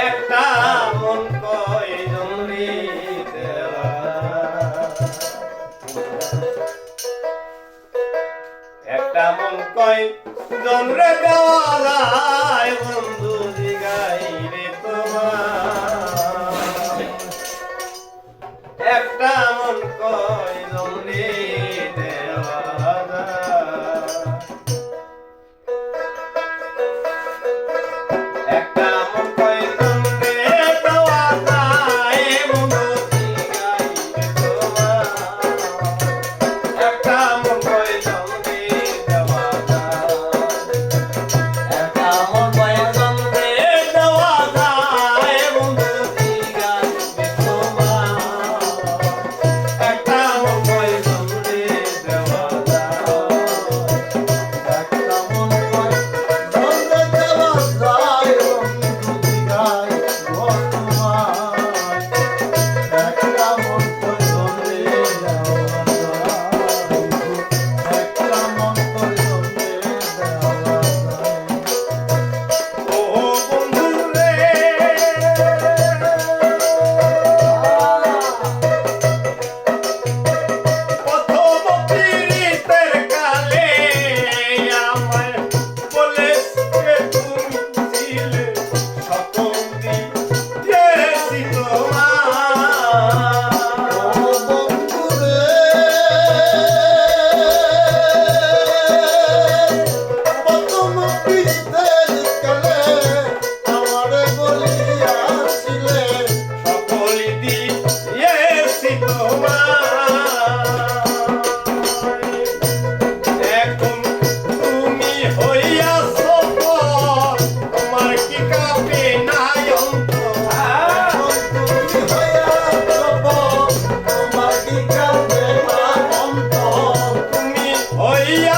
একটা মন কয়জন রে দেওয়া, একটা মন কয়জন রে দেওয়া যায় বন্ধু জিগাই রে তোমার, একটা মন কয়জন রে দেওয়া যায়, একটা মন কয়জন রে দেওয়া যায় বন্ধু জিগাই রে তোমার, একটা মন কয়জন রে দেওয়া যায়, একটা মন কয়জন রে দেওয়া যায় বন্ধু জিগাই রে তোমার, একটা মন কয়জন রে দেওয়া যায়, একটা মন কয়জন রে দেওয়া যায় বন্ধু জিগাই গো তোমার, একটা মন কয়জন রে দেওয়া যায়, একটা মন কয়জন রে দেওয়া যায়। ও বন্ধু রে প্রথম পীড়িতের কালে আমায় বলেছে তুমি ছিলে স্বপন দিয়েছি তোমার, ও বন্ধু রে প্রথম পীড়িতের কালে আমারে বলিয়াছিলে সকল দিয়েছি তোমার, এখন তুমি হইয়াছ পর, তোমার কি কাঁপে নাই অন্তর, তুমি হইয়াছ পর, তোমার কি কাঁপে নাই অন্তর, তুমি হইয়া